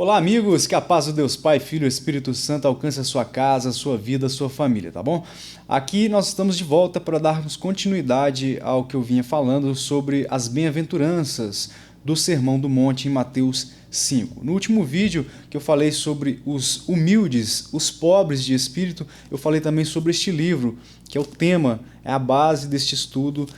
Olá, amigos, que a paz do Deus Pai, Filho e Espírito Santo alcance a sua casa, a sua vida, a sua família, tá bom? Aqui nós estamos de volta para darmos continuidade ao que eu vinha falando sobre as bem-aventuranças do Sermão do Monte em Mateus 5. No último vídeo que eu falei sobre os humildes, os pobres de espírito, eu falei também sobre este livro, que é o tema, é a base deste estudo,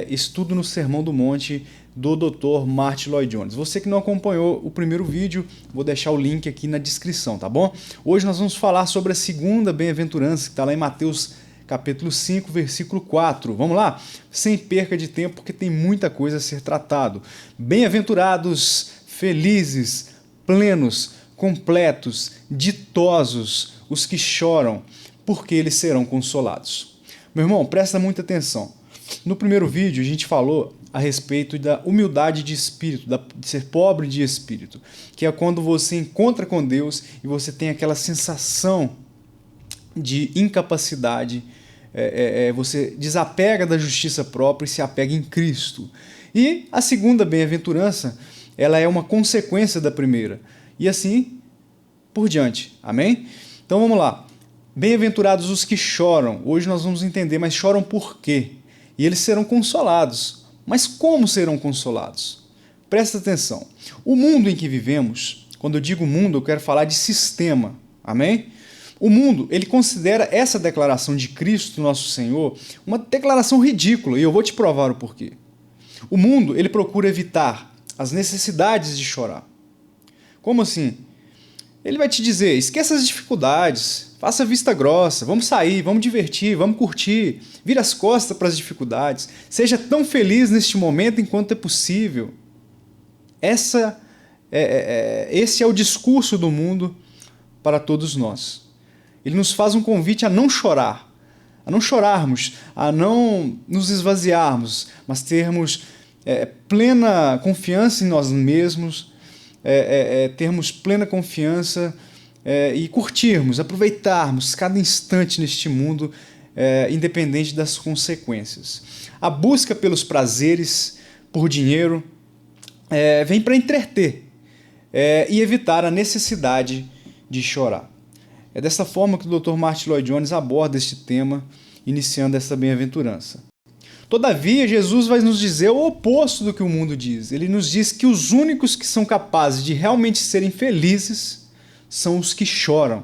Estudo no Sermão do Monte, do Dr. Martyn Lloyd-Jones. Você que não acompanhou o primeiro vídeo, vou deixar o link aqui na descrição, tá bom? Hoje nós vamos falar sobre a segunda bem-aventurança, que está lá em Mateus capítulo 5, versículo 4. Vamos lá? Sem perca de tempo, porque tem muita coisa a ser tratado. Bem-aventurados, felizes, plenos, completos, ditosos, os que choram, porque eles serão consolados. Meu irmão, presta muita atenção. No primeiro vídeo a gente falou a respeito da humildade de espírito, de ser pobre de espírito, que é quando você encontra com Deus e você tem aquela sensação de incapacidade, você desapega da justiça própria e se apega em Cristo. E a segunda bem-aventurança, ela é uma consequência da primeira, e assim por diante, amém? Então vamos lá, bem-aventurados os que choram, hoje nós vamos entender, mas choram por quê? E eles serão consolados. Mas como serão consolados? Presta atenção. O mundo em que vivemos, quando eu digo mundo, eu quero falar de sistema. Amém? O mundo, ele considera essa declaração de Cristo, nosso Senhor, uma declaração ridícula, e eu vou te provar o porquê. O mundo, ele procura evitar as necessidades de chorar. Como assim? Ele vai te dizer, esqueça as dificuldades, faça vista grossa, vamos sair, vamos divertir, vamos curtir, vira as costas para as dificuldades, seja tão feliz neste momento enquanto é possível. Esse é o discurso do mundo para todos nós. Ele nos faz um convite a não chorar, a não chorarmos, a não nos esvaziarmos, mas termos plena confiança em nós mesmos, termos plena confiança e curtirmos, aproveitarmos cada instante neste mundo, independente das consequências. A busca pelos prazeres, por dinheiro, vem para entreter e evitar a necessidade de chorar. É dessa forma que o Dr. Martyn Lloyd-Jones aborda este tema, iniciando essa bem-aventurança. Todavia, Jesus vai nos dizer o oposto do que o mundo diz. Ele nos diz que os únicos que são capazes de realmente serem felizes são os que choram.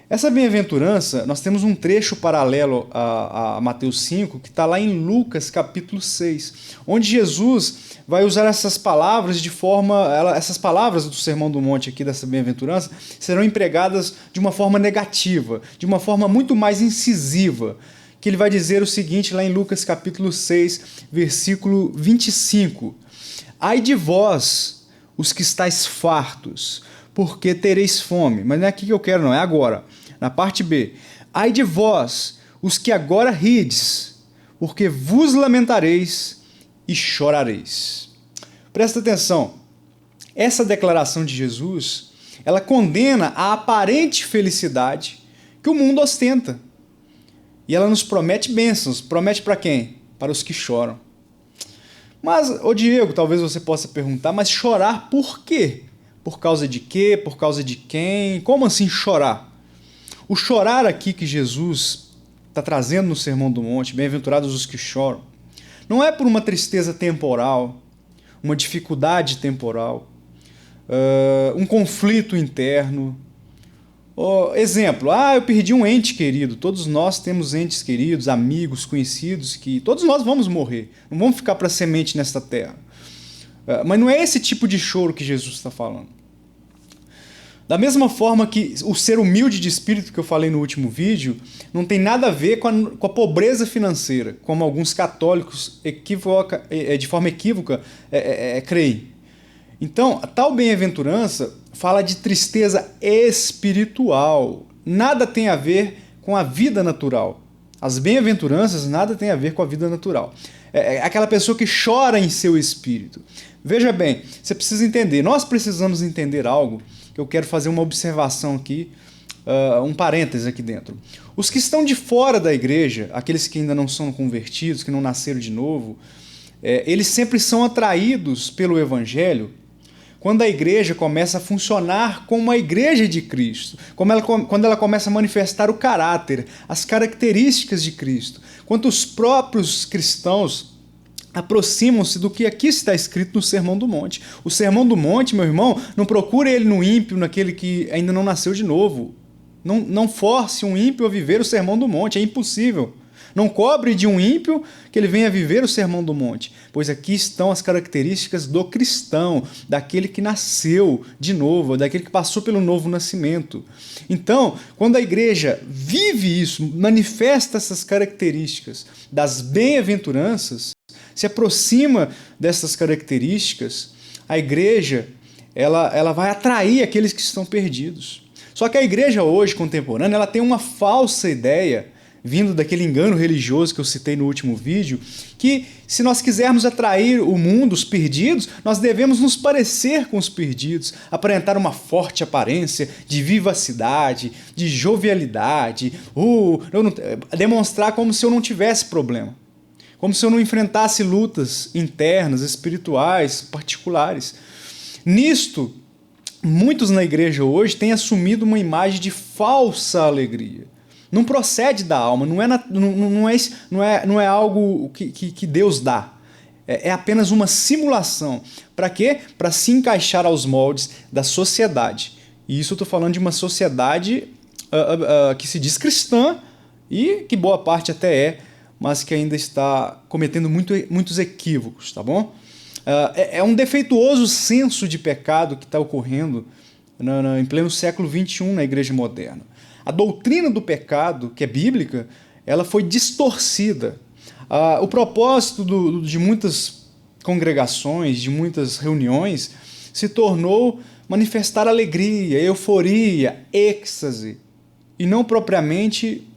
Essa bem-aventurança, nós temos um trecho paralelo a Mateus 5, que está lá em Lucas capítulo 6, onde Jesus vai usar essas palavras essas palavras do Sermão do Monte aqui dessa bem-aventurança serão empregadas de uma forma negativa, de uma forma muito mais incisiva, que ele vai dizer o seguinte lá em Lucas capítulo 6, versículo 25. Ai de vós, os que estáis fartos, porque tereis fome. Mas não é aqui que eu quero, não, é agora. Na parte B. Ai de vós, os que agora rides, porque vos lamentareis e chorareis. Presta atenção. Essa declaração de Jesus, ela condena a aparente felicidade que o mundo ostenta. E ela nos promete bênçãos. Promete para quem? Para os que choram. Mas, ô Diego, talvez você possa perguntar, mas chorar por quê? Por causa de quê? Por causa de quem? Como assim chorar? O chorar aqui que Jesus está trazendo no Sermão do Monte, bem-aventurados os que choram, não é por uma tristeza temporal, uma dificuldade temporal, um conflito interno. Exemplo, eu perdi um ente querido. Todos nós temos entes queridos, amigos, conhecidos, que todos nós vamos morrer. Não vamos ficar para semente nesta terra. Mas não é esse tipo de choro que Jesus está falando. Da mesma forma que o ser humilde de espírito que eu falei no último vídeo não tem nada a ver com a pobreza financeira, como alguns católicos de forma equívoca creem. Então, a tal bem-aventurança fala de tristeza espiritual. Nada tem a ver com a vida natural. As bem-aventuranças nada tem a ver com a vida natural. É aquela pessoa que chora em seu espírito. Veja bem, você precisa entender. Nós precisamos entender algo, que eu quero fazer uma observação aqui, um parêntese aqui dentro. Os que estão de fora da igreja, aqueles que ainda não são convertidos, que não nasceram de novo, eles sempre são atraídos pelo evangelho quando a igreja começa a funcionar como a igreja de Cristo, quando ela começa a manifestar o caráter, as características de Cristo, quando os próprios cristãos aproximam-se do que aqui está escrito no Sermão do Monte. O Sermão do Monte, meu irmão, não procure ele no ímpio, naquele que ainda não nasceu de novo. Não force um ímpio a viver o Sermão do Monte, é impossível. Não cobre de um ímpio que ele venha viver o Sermão do Monte, pois aqui estão as características do cristão, daquele que nasceu de novo, daquele que passou pelo novo nascimento. Então, quando a igreja vive isso, manifesta essas características das bem-aventuranças, se aproxima dessas características, a igreja ela vai atrair aqueles que estão perdidos. Só que a igreja hoje, contemporânea, ela tem uma falsa ideia, vindo daquele engano religioso que eu citei no último vídeo, que se nós quisermos atrair o mundo, os perdidos, nós devemos nos parecer com os perdidos, aparentar uma forte aparência de vivacidade, de jovialidade, demonstrar como se eu não tivesse problema, como se eu não enfrentasse lutas internas, espirituais, particulares. Nisto, muitos na igreja hoje têm assumido uma imagem de falsa alegria. Não procede da alma, não é algo que Deus dá. É apenas uma simulação. Para quê? Para se encaixar aos moldes da sociedade. E isso eu estou falando de uma sociedade que se diz cristã e que boa parte até é, mas que ainda está cometendo muitos equívocos, tá bom? É um defeituoso senso de pecado que está ocorrendo em pleno século XXI na igreja moderna. A doutrina do pecado, que é bíblica, ela foi distorcida. O propósito de muitas congregações, de muitas reuniões, se tornou manifestar alegria, euforia, êxtase, e não propriamente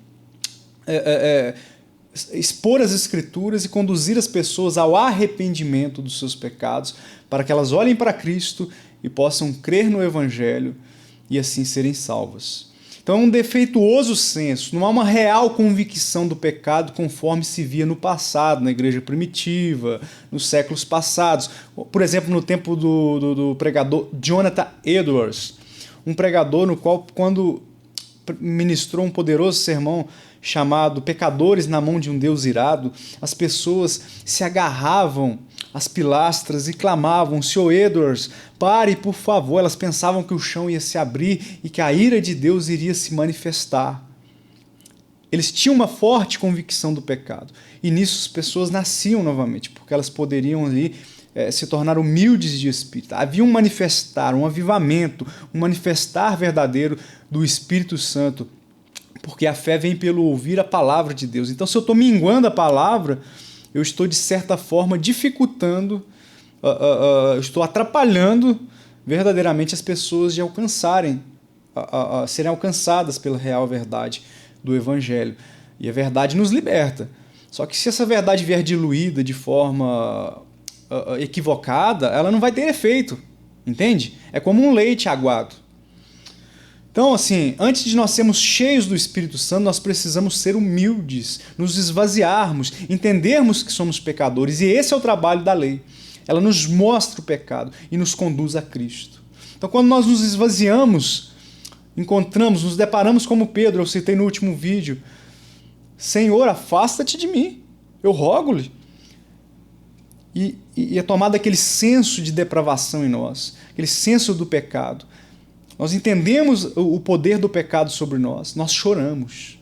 expor as Escrituras e conduzir as pessoas ao arrependimento dos seus pecados, para que elas olhem para Cristo e possam crer no Evangelho e assim serem salvas. Então é um defeituoso senso, não há uma real convicção do pecado conforme se via no passado, na igreja primitiva, nos séculos passados. Por exemplo, no tempo do pregador Jonathan Edwards, um pregador no qual, quando ministrou um poderoso sermão chamado Pecadores na Mão de um Deus Irado, as pessoas se agarravam às pilastras e clamavam: Sr. Edwards, pare, por favor. Elas pensavam que o chão ia se abrir e que a ira de Deus iria se manifestar. Eles tinham uma forte convicção do pecado. E nisso as pessoas nasciam novamente, porque elas poderiam ali se tornar humildes de espírito. Havia um manifestar, um avivamento, um manifestar verdadeiro do Espírito Santo, porque a fé vem pelo ouvir a palavra de Deus. Então, se eu estou minguando a palavra, eu estou, de certa forma, dificultando, estou atrapalhando verdadeiramente as pessoas de alcançarem, serem alcançadas pela real verdade do Evangelho. E a verdade nos liberta. Só que se essa verdade vier diluída de forma equivocada, ela não vai ter efeito, entende? É como um leite aguado. Então, assim, antes de nós sermos cheios do Espírito Santo, nós precisamos ser humildes, nos esvaziarmos, entendermos que somos pecadores. E esse é o trabalho da lei. Ela nos mostra o pecado e nos conduz a Cristo. Então, quando nós nos esvaziamos, nos deparamos como Pedro, eu citei no último vídeo: Senhor, afasta-te de mim, eu rogo-lhe. E é tomado aquele senso de depravação em nós, aquele senso do pecado. Nós entendemos o poder do pecado sobre nós, nós choramos.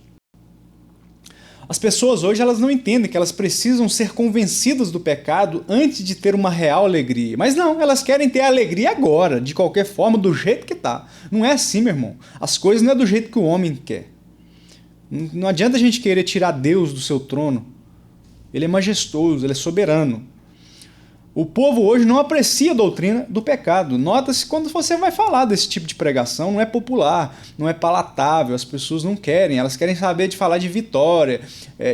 As pessoas hoje elas não entendem que elas precisam ser convencidas do pecado antes de ter uma real alegria. Mas não, elas querem ter a alegria agora, de qualquer forma, do jeito que está. Não é assim, meu irmão. As coisas não é do jeito que o homem quer. Não adianta a gente querer tirar Deus do seu trono. Ele é majestoso, ele é soberano. O povo hoje não aprecia a doutrina do pecado. Nota-se quando você vai falar desse tipo de pregação, não é popular, não é palatável, as pessoas não querem, elas querem saber de falar de vitória,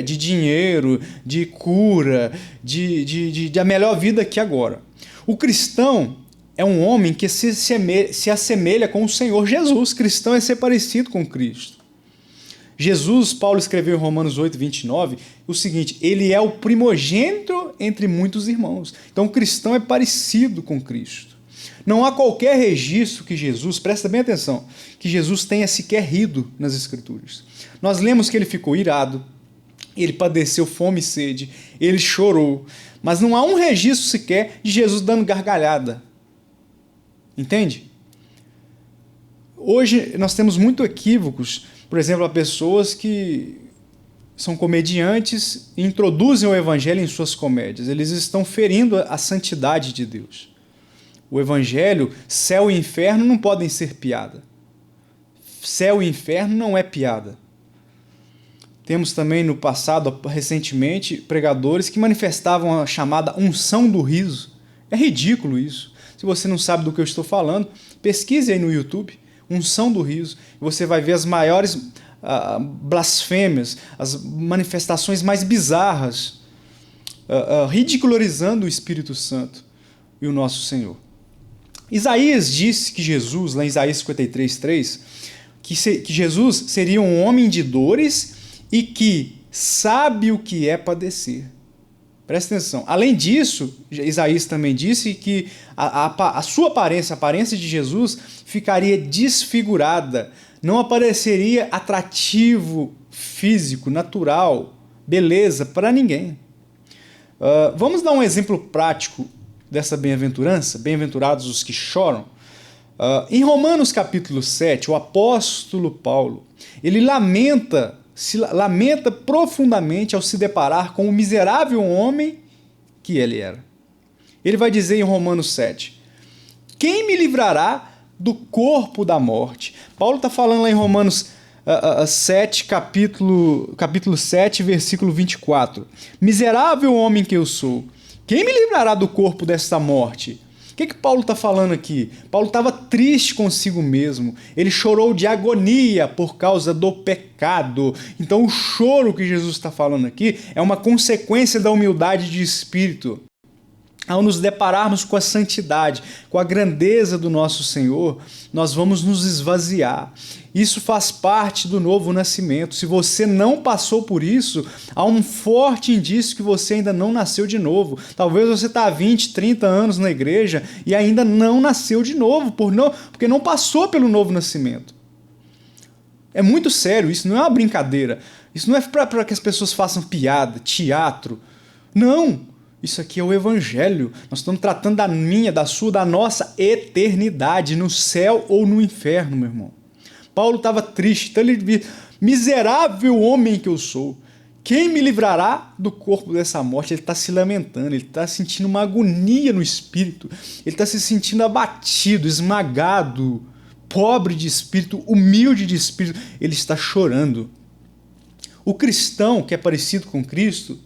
de dinheiro, de cura, de a melhor vida aqui agora. O cristão é um homem que se assemelha com o Senhor Jesus. Cristão é ser parecido com Cristo. Jesus, Paulo escreveu em Romanos 8, 29, o seguinte: ele é o primogênito entre muitos irmãos. Então o cristão é parecido com Cristo. Não há qualquer registro que Jesus, presta bem atenção, que Jesus tenha sequer rido nas Escrituras. Nós lemos que ele ficou irado, ele padeceu fome e sede, ele chorou, mas não há um registro sequer de Jesus dando gargalhada. Entende? Hoje nós temos muito equívocos, por exemplo, há pessoas que são comediantes e introduzem o evangelho em suas comédias. Eles estão ferindo a santidade de Deus. O evangelho, céu e inferno não podem ser piada. Céu e inferno não é piada. Temos também no passado, recentemente, pregadores que manifestavam a chamada unção do riso. É ridículo isso. Se você não sabe do que eu estou falando, pesquise aí no YouTube, unção do riso, e você vai ver as maiores blasfêmias, as manifestações mais bizarras, ridicularizando o Espírito Santo e o nosso Senhor. Isaías disse que Jesus, lá em Isaías 53:3, que Jesus seria um homem de dores e que sabe o que é padecer. Presta atenção. Além disso, Isaías também disse que a sua aparência, a aparência de Jesus, ficaria desfigurada, não apareceria atrativo físico, natural, beleza para ninguém. Vamos dar um exemplo prático dessa bem-aventurança? Bem-aventurados os que choram. Em Romanos capítulo 7, o apóstolo Paulo, ele lamenta profundamente ao se deparar com o miserável homem que ele era. Ele vai dizer em Romanos 7, quem me livrará do corpo da morte? Paulo está falando lá em Romanos 7, capítulo 7, versículo 24. Miserável homem que eu sou, quem me livrará do corpo desta morte? O que Paulo está falando aqui? Paulo estava triste consigo mesmo. Ele chorou de agonia por causa do pecado. Então o choro que Jesus está falando aqui é uma consequência da humildade de espírito. Ao nos depararmos com a santidade, com a grandeza do nosso Senhor, nós vamos nos esvaziar. Isso faz parte do novo nascimento. Se você não passou por isso, há um forte indício que você ainda não nasceu de novo. Talvez você está há 20, 30 anos na igreja e ainda não nasceu de novo, porque não passou pelo novo nascimento. É muito sério, isso não é uma brincadeira. Isso não é para que as pessoas façam piada, teatro. Não! Isso aqui é o evangelho. Nós estamos tratando da minha, da sua, da nossa eternidade, no céu ou no inferno, meu irmão. Paulo estava triste, então ele disse, miserável homem que eu sou, quem me livrará do corpo dessa morte? Ele está se lamentando, ele está sentindo uma agonia no espírito, ele está se sentindo abatido, esmagado, pobre de espírito, humilde de espírito, ele está chorando. O cristão que é parecido com Cristo,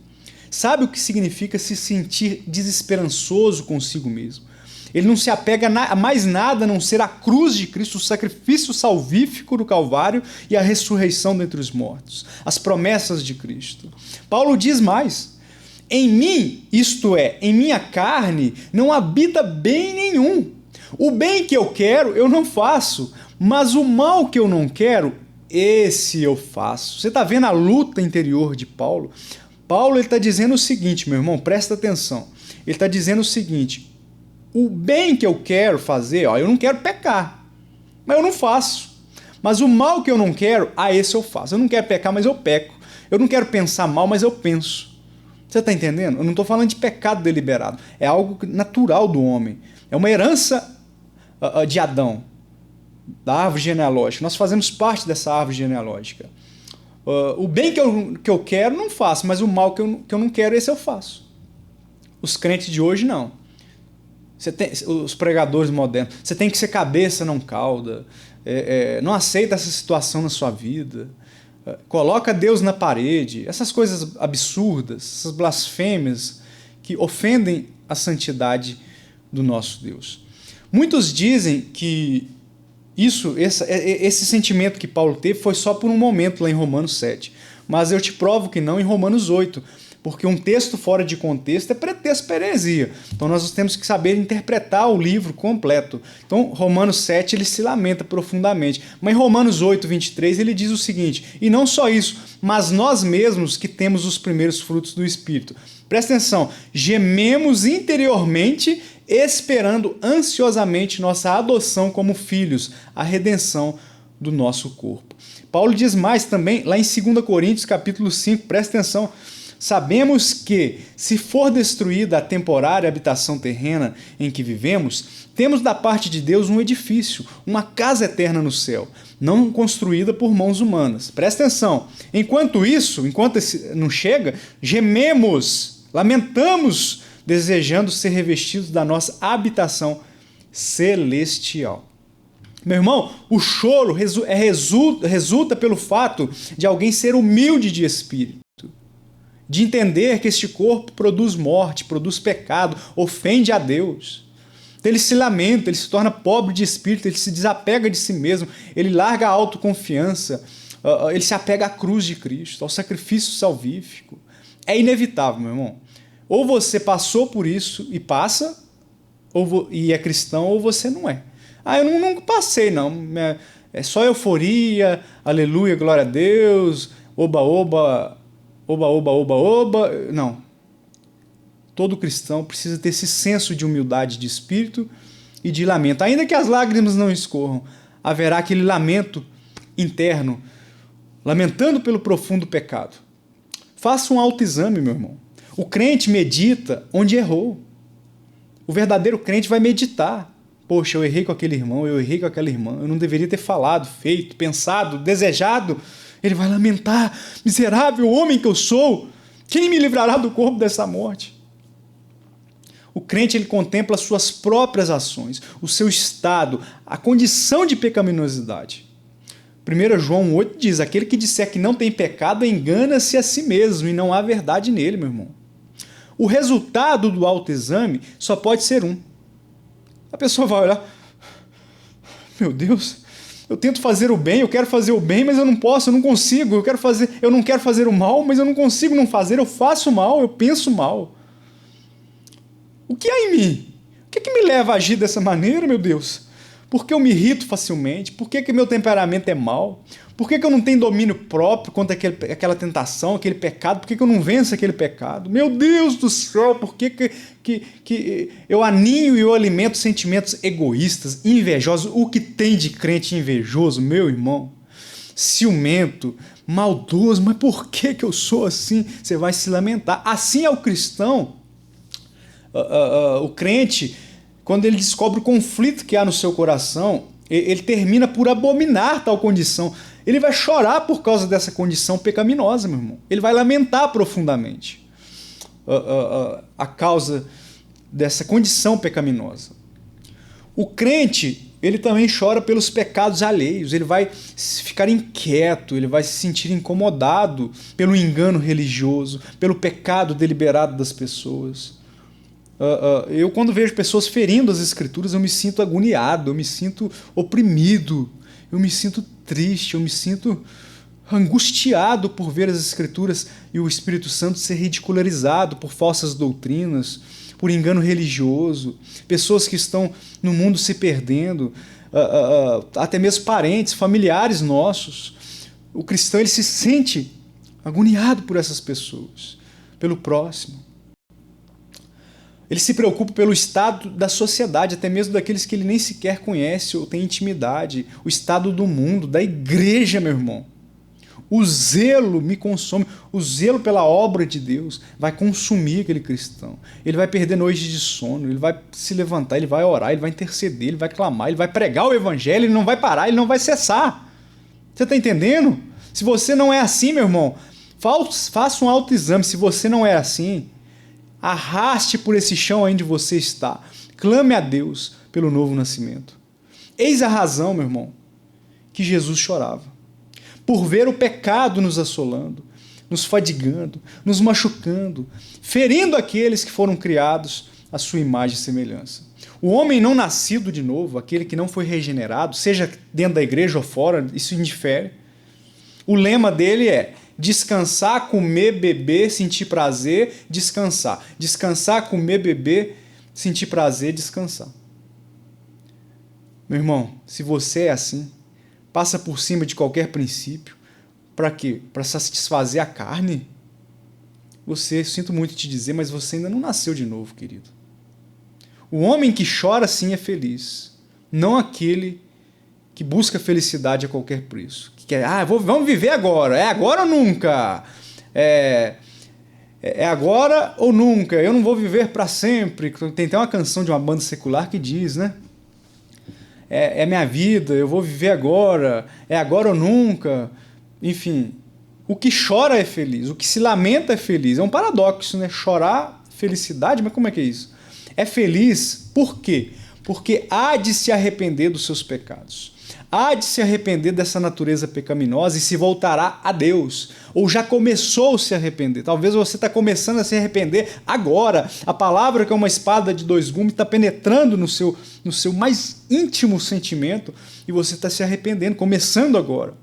sabe o que significa se sentir desesperançoso consigo mesmo. Ele não se apega a mais nada a não ser a cruz de Cristo, o sacrifício salvífico do Calvário e a ressurreição dentre os mortos, as promessas de Cristo. Paulo diz mais, em mim, isto é, em minha carne, não habita bem nenhum. O bem que eu quero, eu não faço, mas o mal que eu não quero, esse eu faço. Você está vendo a luta interior de Paulo? Paulo está dizendo o seguinte, meu irmão, presta atenção. Ele está dizendo o seguinte, o bem que eu quero fazer, eu não quero pecar, mas eu não faço. Mas o mal que eu não quero, esse eu faço. Eu não quero pecar, mas eu peco. Eu não quero pensar mal, mas eu penso. Você está entendendo? Eu não estou falando de pecado deliberado. É algo natural do homem. É uma herança de Adão, da árvore genealógica. Nós fazemos parte dessa árvore genealógica. O bem que eu quero, não faço, mas o mal que eu não quero, esse eu faço. Os crentes de hoje, não. Os pregadores modernos, você tem que ser cabeça, não cauda. Não aceita essa situação na sua vida. Coloca Deus na parede. Essas coisas absurdas, essas blasfêmias que ofendem a santidade do nosso Deus. Muitos dizem que esse sentimento que Paulo teve foi só por um momento lá em Romanos 7. Mas eu te provo que não em Romanos 8. Porque um texto fora de contexto é pretexto para heresia. Então nós temos que saber interpretar o livro completo. Então Romanos 7 ele se lamenta profundamente. Mas em Romanos 8, 23 ele diz o seguinte, e não só isso, mas nós mesmos que temos os primeiros frutos do Espírito. Presta atenção, gememos interiormente esperando ansiosamente nossa adoção como filhos, a redenção do nosso corpo. Paulo diz mais também, lá em 2 Coríntios capítulo 5, presta atenção, sabemos que, se for destruída a temporária habitação terrena em que vivemos, temos da parte de Deus um edifício, uma casa eterna no céu, não construída por mãos humanas. Presta atenção, enquanto esse não chega, gememos, lamentamos, desejando ser revestidos da nossa habitação celestial. Meu irmão, o choro resulta pelo fato de alguém ser humilde de espírito, de entender que este corpo produz morte, produz pecado, ofende a Deus. Então ele se lamenta, ele se torna pobre de espírito, ele se desapega de si mesmo, ele larga a autoconfiança, ele se apega à cruz de Cristo, ao sacrifício salvífico. É inevitável, meu irmão. Ou você passou por isso e passa, e é cristão, ou você não é. Eu não passei, não. É só euforia, aleluia, glória a Deus, oba, oba, oba, oba, oba, oba. Não. Todo cristão precisa ter esse senso de humildade de espírito e de lamento. Ainda que as lágrimas não escorram, haverá aquele lamento interno, lamentando pelo profundo pecado. Faça um autoexame, meu irmão. O crente medita onde errou. O verdadeiro crente vai meditar. Poxa, eu errei com aquele irmão, eu errei com aquela irmã, eu não deveria ter falado, feito, pensado, desejado. Ele vai lamentar, miserável homem que eu sou, quem me livrará do corpo dessa morte? O crente, ele contempla suas próprias ações, o seu estado, a condição de pecaminosidade. 1 João 8 diz, aquele que disser que não tem pecado engana-se a si mesmo e não há verdade nele, meu irmão. O resultado do autoexame só pode ser um. A pessoa vai olhar, meu Deus, eu tento fazer o bem, eu quero fazer o bem, mas eu não posso, eu não consigo, eu não quero fazer o mal, mas eu não consigo não fazer, eu faço mal, eu penso mal. O que há em mim? O que me leva a agir dessa maneira, meu Deus? Por que eu me irrito facilmente? Por que meu temperamento é mau? Por que eu não tenho domínio próprio contra aquela tentação, aquele pecado? Por que eu não venço aquele pecado? Meu Deus do céu, por que eu aninho e eu alimento sentimentos egoístas, invejosos? O que tem de crente invejoso, meu irmão? Ciumento, maldoso, mas por que eu sou assim? Você vai se lamentar. Assim é o cristão, o crente, quando ele descobre o conflito que há no seu coração, ele termina por abominar tal condição. Ele vai chorar por causa dessa condição pecaminosa, meu irmão. Ele vai lamentar profundamente a causa dessa condição pecaminosa. O crente, ele também chora pelos pecados alheios. Ele vai ficar inquieto, ele vai se sentir incomodado pelo engano religioso, pelo pecado deliberado das pessoas. Eu, quando vejo pessoas ferindo as Escrituras, eu me sinto agoniado, eu me sinto oprimido, eu me sinto triste, eu me sinto angustiado por ver as Escrituras e o Espírito Santo ser ridicularizado por falsas doutrinas, por engano religioso, pessoas que estão no mundo se perdendo, até mesmo parentes, familiares nossos. O cristão, ele se sente agoniado por essas pessoas, pelo próximo. Ele se preocupa pelo estado da sociedade, até mesmo daqueles que ele nem sequer conhece ou tem intimidade, o estado do mundo, da igreja, meu irmão. O zelo me consome, o zelo pela obra de Deus vai consumir aquele cristão. Ele vai perder noites de sono, ele vai se levantar, ele vai orar, ele vai interceder, ele vai clamar, ele vai pregar o evangelho, ele não vai parar, ele não vai cessar. Você está entendendo? Se você não é assim, meu irmão, faça um autoexame. Se você não é assim, arraste por esse chão onde você está. Clame a Deus pelo novo nascimento. Eis a razão, meu irmão, que Jesus chorava. Por ver o pecado nos assolando, nos fadigando, nos machucando, ferindo aqueles que foram criados à sua imagem e semelhança. O homem não nascido de novo, aquele que não foi regenerado, seja dentro da igreja ou fora, isso indifere. O lema dele é descansar, comer, beber, sentir prazer, descansar. Descansar, comer, beber, sentir prazer, descansar. Meu irmão, se você é assim, passa por cima de qualquer princípio, para quê? Para satisfazer a carne? Sinto muito te dizer, mas você ainda não nasceu de novo, querido. O homem que chora sim é feliz, não aquele que busca felicidade a qualquer preço. Que quer, vamos viver agora, é agora ou nunca, é agora ou nunca, eu não vou viver para sempre. Tem até uma canção de uma banda secular que diz, né? É minha vida, eu vou viver agora, é agora ou nunca. Enfim, o que chora é feliz, o que se lamenta é feliz. É um paradoxo, né? Chorar, felicidade, mas como é que é isso? É feliz por quê? Porque há de se arrepender dos seus pecados. Há de se arrepender dessa natureza pecaminosa e se voltará a Deus. Ou já começou a se arrepender. Talvez você está começando a se arrepender agora. A palavra, que é uma espada de dois gumes, está penetrando no seu mais íntimo sentimento e você está se arrependendo, começando agora.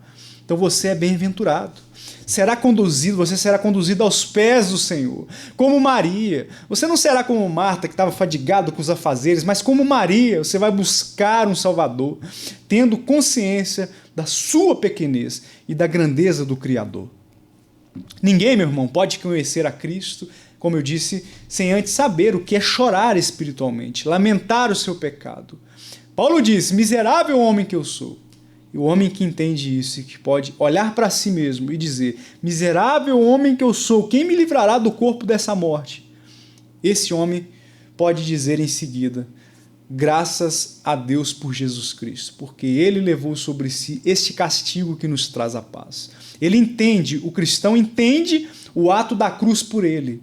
Então você é bem-aventurado. Você será conduzido aos pés do Senhor, como Maria. Você não será como Marta, que estava fadigado com os afazeres, mas como Maria, você vai buscar um Salvador, tendo consciência da sua pequenez e da grandeza do Criador. Ninguém, meu irmão, pode conhecer a Cristo, como eu disse, sem antes saber o que é chorar espiritualmente, lamentar o seu pecado. Paulo diz: miserável homem que eu sou. E o homem que entende isso e que pode olhar para si mesmo e dizer: miserável homem que eu sou, quem me livrará do corpo dessa morte? Esse homem pode dizer em seguida: graças a Deus por Jesus Cristo, porque Ele levou sobre si este castigo que nos traz a paz. Ele entende, o cristão entende o ato da cruz por ele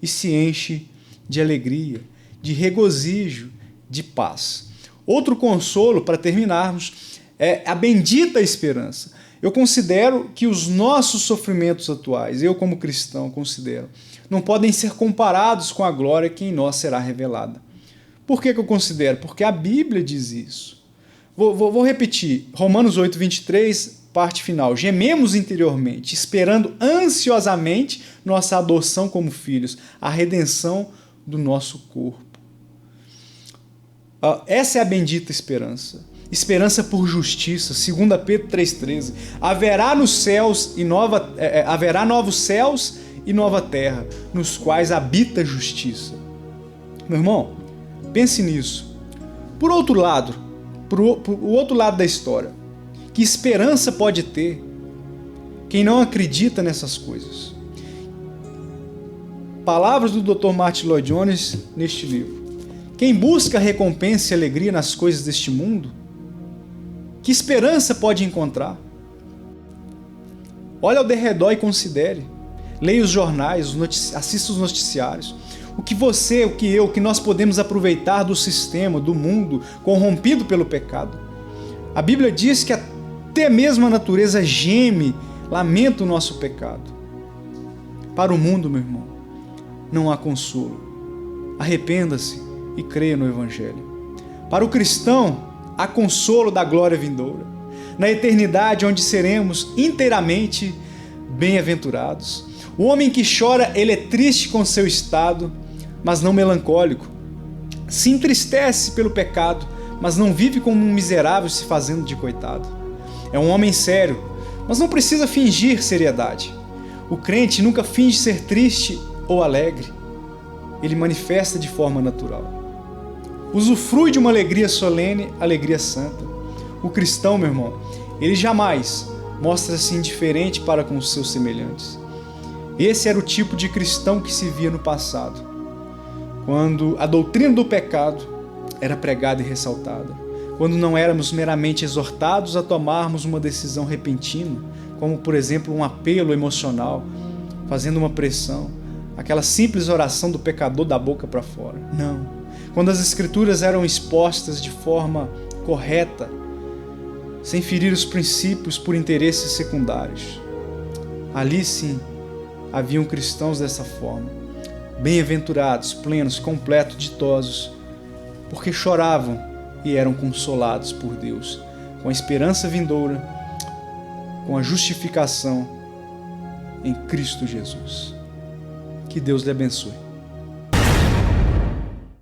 e se enche de alegria, de regozijo, de paz. Outro consolo, para terminarmos, é a bendita esperança. Eu considero que os nossos sofrimentos atuais, eu como cristão considero, não podem ser comparados com a glória que em nós será revelada. Por que eu considero? Porque a Bíblia diz isso. Vou repetir. Romanos 8, 23, parte final. Gememos interiormente, esperando ansiosamente nossa adoção como filhos, a redenção do nosso corpo. Essa é a bendita esperança. Esperança por justiça, 2 Pedro 3,13. Haverá novos céus e nova terra, nos quais habita a justiça. Meu irmão, pense nisso. Por outro lado, o outro lado da história, que esperança pode ter quem não acredita nessas coisas? Palavras do Dr. Martyn Lloyd-Jones neste livro. Quem busca recompensa e alegria nas coisas deste mundo, que esperança pode encontrar? Olhe ao derredor e considere. Leia os jornais, assista os noticiários. O que você, o que eu, o que nós podemos aproveitar do sistema, do mundo corrompido pelo pecado? A Bíblia diz que até mesmo a natureza geme, lamenta o nosso pecado. Para o mundo, meu irmão, não há consolo. Arrependa-se e creia no Evangelho. Para o cristão, há consolo da glória vindoura, na eternidade onde seremos inteiramente bem-aventurados. O homem que chora, ele é triste com seu estado, mas não melancólico. Se entristece pelo pecado, mas não vive como um miserável se fazendo de coitado. É um homem sério, mas não precisa fingir seriedade. O crente nunca finge ser triste ou alegre. Ele manifesta de forma natural. Usufrui de uma alegria solene, alegria santa. O cristão, meu irmão, ele jamais mostra-se indiferente para com os seus semelhantes. Esse era o tipo de cristão que se via no passado, quando a doutrina do pecado era pregada e ressaltada, quando não éramos meramente exortados a tomarmos uma decisão repentina, como, por exemplo, um apelo emocional, fazendo uma pressão, aquela simples oração do pecador da boca para fora. Não. Quando as Escrituras eram expostas de forma correta, sem ferir os princípios por interesses secundários. Ali sim, haviam cristãos dessa forma, bem-aventurados, plenos, completos, ditosos, porque choravam e eram consolados por Deus, com a esperança vindoura, com a justificação em Cristo Jesus. Que Deus lhe abençoe.